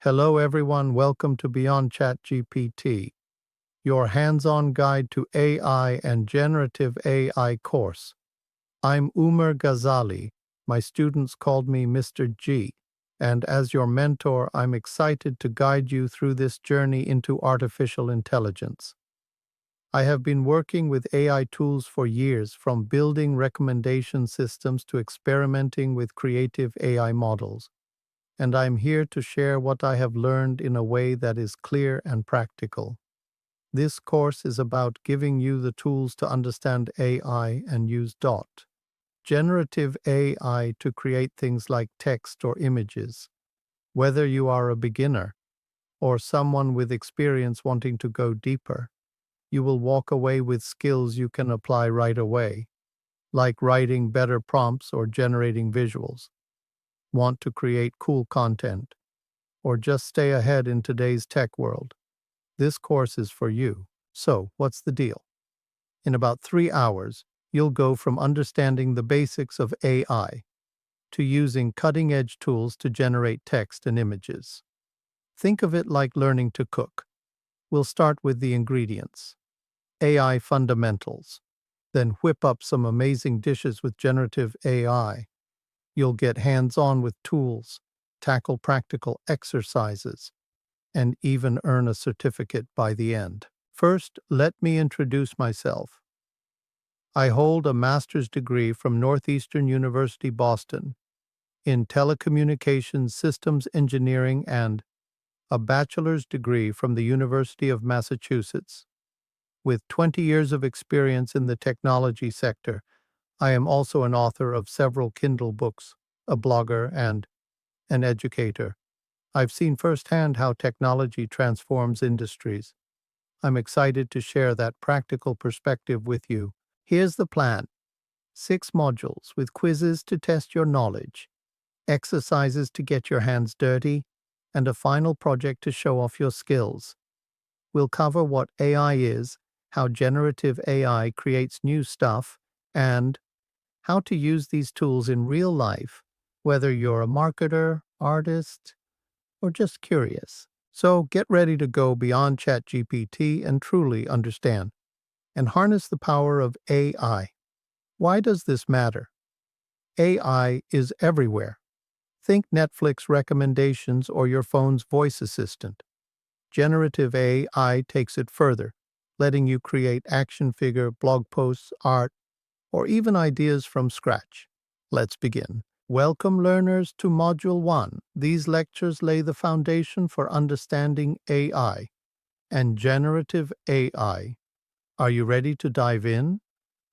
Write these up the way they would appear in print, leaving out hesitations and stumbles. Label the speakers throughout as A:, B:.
A: Hello everyone, welcome to Beyond ChatGPT, your hands-on guide to AI and generative AI course. I'm Umar Ghazali. My students called me Mr. G, and as your mentor, I'm excited to guide you through this journey into artificial intelligence. I have been working with AI tools for years, from building recommendation systems to experimenting with creative AI models. And I'm here to share what I have learned in a way that is clear and practical. This course is about giving you the tools to understand AI and use generative AI to create things like text or images. Whether you are a beginner or someone with experience wanting to go deeper, you will walk away with skills you can apply right away, like writing better prompts or generating visuals. Want to create cool content, or just stay ahead in today's tech world? This course is for you. So, what's the deal? In about 3 hours, you'll go from understanding the basics of AI to using cutting-edge tools to generate text and images. Think of it like learning to cook. We'll start with the ingredients. AI fundamentals. Then whip up some amazing dishes with generative AI. You'll get hands-on with tools, tackle practical exercises, and even earn a certificate by the end. First, let me introduce myself. I hold a master's degree from Northeastern University, Boston, in telecommunications systems engineering and a bachelor's degree from the University of Massachusetts. With 20 years of experience in the technology sector, I am also an author of several Kindle books, a blogger, and an educator. I've seen firsthand how technology transforms industries. I'm excited to share that practical perspective with you. Here's the plan: 6 modules with quizzes to test your knowledge, exercises to get your hands dirty, and a final project to show off your skills. We'll cover what AI is, how generative AI creates new stuff, and how to use these tools in real life, whether you're a marketer, artist, or just curious. So get ready to go beyond ChatGPT and truly understand and harness the power of AI. Why does this matter? AI is everywhere. Think Netflix recommendations or your phone's voice assistant. Generative AI takes it further, letting you create action figure, blog posts, art, or even ideas from scratch. Let's begin. Welcome, learners, to Module 1. These lectures lay the foundation for understanding AI and generative AI. Are you ready to dive in?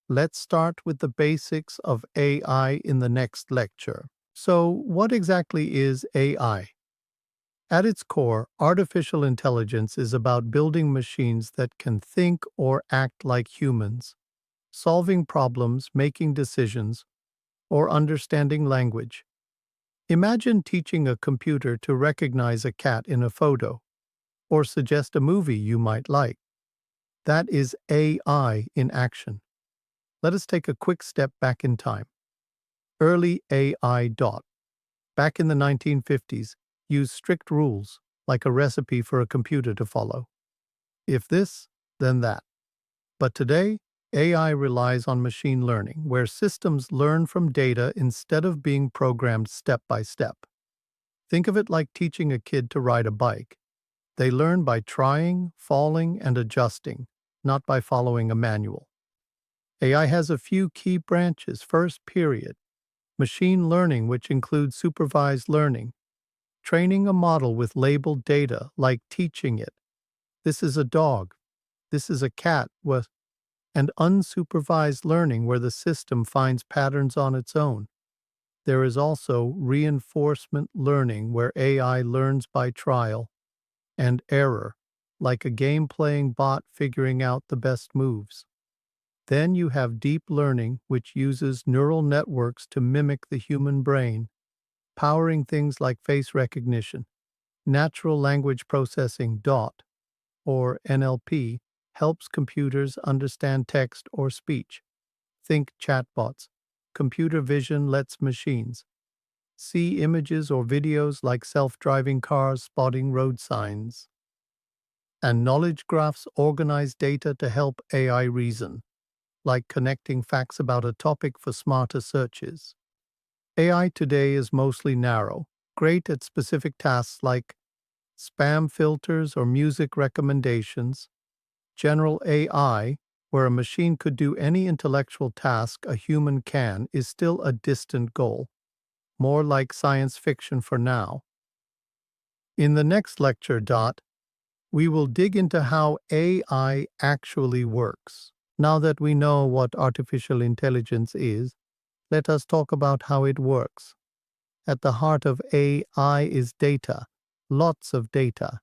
A: Let's start with the basics of AI in the next lecture. So, what exactly is AI? At its core, artificial intelligence is about building machines that can think or act like humans, solving problems, making decisions, or understanding language. Imagine teaching a computer to recognize a cat in a photo, or suggest a movie you might like. That is AI in action. Let us take a quick step back in time. Early AI. Back in the 1950s, used strict rules, like a recipe for a computer to follow. If this, then that. But today, AI relies on machine learning, where systems learn from data instead of being programmed step by step. Think of it like teaching a kid to ride a bike. They learn by trying, falling, and adjusting, not by following a manual. AI has a few key branches. First, machine learning, which includes supervised learning, training a model with labeled data, like teaching it. This is a dog. This is a cat. And unsupervised learning, where the system finds patterns on its own. There is also reinforcement learning, where AI learns by trial and error, like a game-playing bot figuring out the best moves. Then you have deep learning, which uses neural networks to mimic the human brain, powering things like face recognition. Natural language processing, or NLP, helps computers understand text or speech. Think chatbots. Computer vision lets machines see images or videos like self-driving cars spotting road signs. And knowledge graphs organize data to help AI reason, like connecting facts about a topic for smarter searches. AI today is mostly narrow, great at specific tasks like spam filters or music recommendations. General AI, where a machine could do any intellectual task a human can, is still a distant goal, more like science fiction for now. In the next lecture, we will dig into how AI actually works. Now that we know what artificial intelligence is, let us talk about how it works. At the heart of AI is data, lots of data.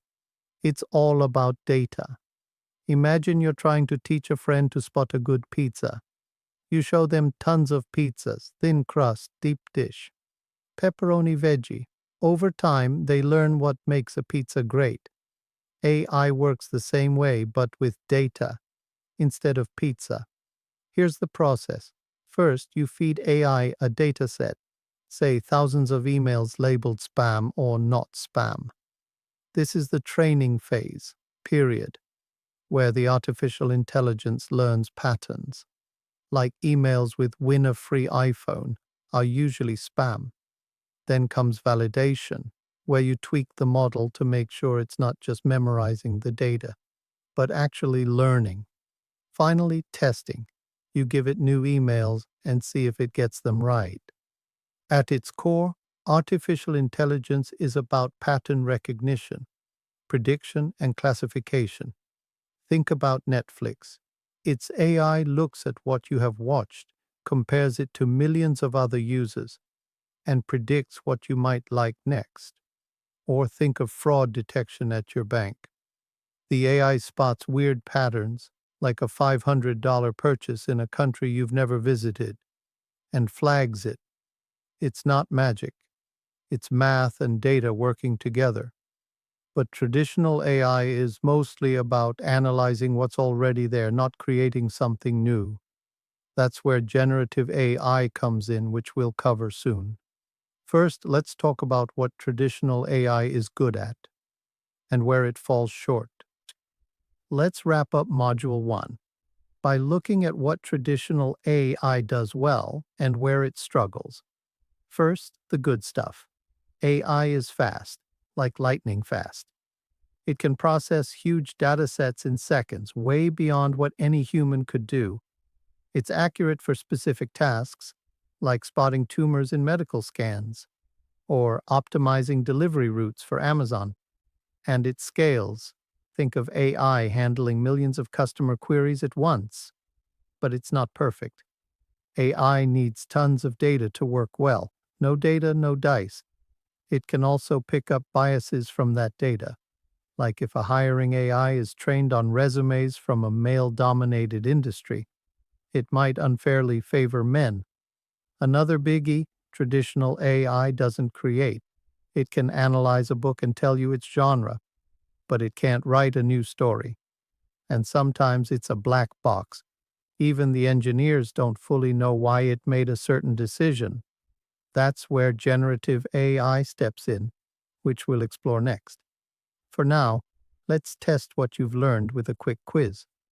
A: It's all about data. Imagine you're trying to teach a friend to spot a good pizza. You show them tons of pizzas, thin crust, deep dish, pepperoni veggie. Over time, they learn what makes a pizza great. AI works the same way, but with data instead of pizza. Here's the process. First, you feed AI a data set, say thousands of emails labeled spam or not spam. This is the training phase, period, where the artificial intelligence learns patterns, like emails with win a free iPhone are usually spam. Then comes validation, where you tweak the model to make sure it's not just memorizing the data, but actually learning. Finally, testing. You give it new emails and see if it gets them right. At its core, artificial intelligence is about pattern recognition, prediction, and classification. Think about Netflix. Its AI looks at what you have watched, compares it to millions of other users, and predicts what you might like next. Or think of fraud detection at your bank. The AI spots weird patterns, like a $500 purchase in a country you've never visited, and flags it. It's not magic. It's math and data working together. But traditional AI is mostly about analyzing what's already there, not creating something new. That's where generative AI comes in, which we'll cover soon. First, let's talk about what traditional AI is good at and where it falls short. Let's wrap up Module 1 by looking at what traditional AI does well and where it struggles. First, the good stuff. AI is fast, like lightning fast. It can process huge data sets in seconds, way beyond what any human could do. It's accurate for specific tasks, like spotting tumors in medical scans or optimizing delivery routes for Amazon. And it scales. Think of AI handling millions of customer queries at once. But it's not perfect. AI needs tons of data to work well. No data, no dice. It can also pick up biases from that data. Like if a hiring AI is trained on resumes from a male-dominated industry, it might unfairly favor men. Another biggie, traditional AI doesn't create. It can analyze a book and tell you its genre, but it can't write a new story. And sometimes it's a black box. Even the engineers don't fully know why it made a certain decision. That's where generative AI steps in, which we'll explore next. For now, let's test what you've learned with a quick quiz.